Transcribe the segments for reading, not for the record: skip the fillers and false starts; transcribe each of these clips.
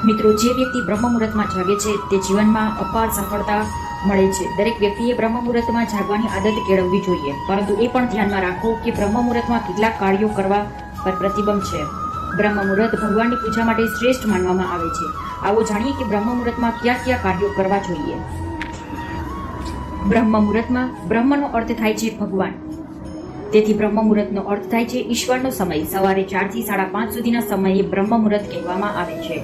મિત્રો, જે વ્યક્તિ બ્રહ્મ મુહૂર્તમાં જાગે છે તે જીવનમાં અપાર સફળતા મળે છે. દરેક વ્યક્તિએ બ્રહ્મ મુહૂર્તમાં જાગવાની આદત કેળવવી જોઈએ, પરંતુ એ પણ ધ્યાનમાં રાખો કે બ્રહ્મ મુહૂર્તમાં કેટલાક કાર્યો કરવા પર પ્રતિબંધ છે. બ્રહ્મ મુહૂર્ત ભગવાનની પૂજા માટે શ્રેષ્ઠ માનવામાં આવે છે. આવો જાણીએ કે બ્રહ્મ મુહૂર્તમાં કયા કયા કાર્યો કરવા જોઈએ. બ્રહ્મ મુહૂર્તમાં બ્રહ્મનો અર્થ થાય છે ભગવાન, તેથી બ્રહ્મ મુહૂર્તનો અર્થ થાય છે ઈશ્વરનો સમય. સવારે 4 થી 5:30 સુધીના સમયે બ્રહ્મ મુહૂર્ત કહેવામાં આવે છે.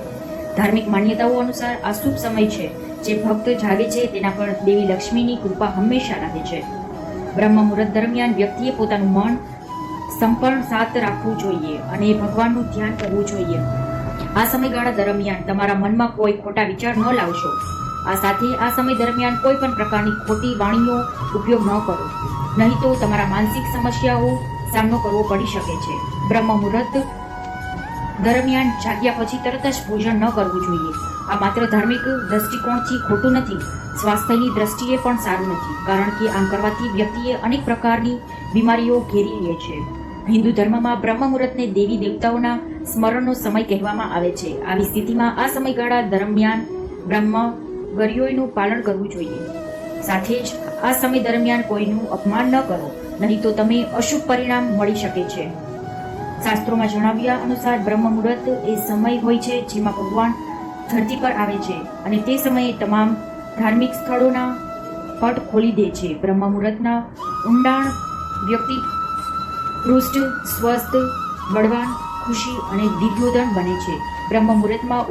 ધાર્મિક માન્યતાઓ અનુસાર આ શુભ સમય છે. જે ભક્ત જાગે છે તેના પર દેવી લક્ષ્મીની કૃપા હંમેશા રહે છે. બ્રહ્મ મુહૂર્ત દરમિયાન વ્યક્તિએ પોતાનું મન સંપૂર્ણ શાંત રાખવું જોઈએ અને ભગવાનનું ધ્યાન કરવું જોઈએ. આ સમયગાળા દરમિયાન તમારા મનમાં કોઈ ખોટા વિચાર ન લાવશો. આ સાથે આ સમય દરમિયાન કોઈ પણ પ્રકારની ખોટી વાણીનો ઉપયોગ ન કરો, નહીં તો તમારા માનસિક સમસ્યાઓ સામનો કરવો પડી શકે છે. બ્રહ્મ મુહૂર્ત દરમિયાન જાગ્યા પછી તરત જ ભોજન ન કરવું જોઈએ. આ માત્ર ધાર્મિક દ્રષ્ટિકોણથી ખોટું નથી, સ્વાસ્થ્યની દ્રષ્ટિએ પણ સારું નથી, કારણ કે આમ કરવાથી વ્યક્તિએ અનેક પ્રકારની બીમારીઓ ઘેરી લે છે. હિન્દુ ધર્મમાં બ્રહ્મ મુહૂર્તને દેવી દેવતાઓના સ્મરણનો સમય કહેવામાં આવે છે. આવી સ્થિતિમાં આ સમયગાળા દરમિયાન બ્રહ્મચર્યનું પાલન કરવું જોઈએ. સાથે જ આ સમય દરમિયાન કોઈનું અપમાન ન કરો, નહીં તો તમે અશુભ પરિણામ મળી શકે છે. શાસ્ત્રોમાં જણાવ્યા અનુસાર બ્રહ્મ મુહૂર્ત એ સમય હોય છે જેમાં ભગવાન ધરતી પર આવે છે અને તે સમયે તમામ ધાર્મિક સ્થળોના પટ ખોલી દે છે. બ્રહ્મ મુહૂર્તના ઊંડાણ વ્યક્તિ પૃષ્ઠ સ્વસ્થ, બળવાન, ખુશી અને દિવ્યોદન બને છે. બ્રહ્મ મુહૂર્તમાં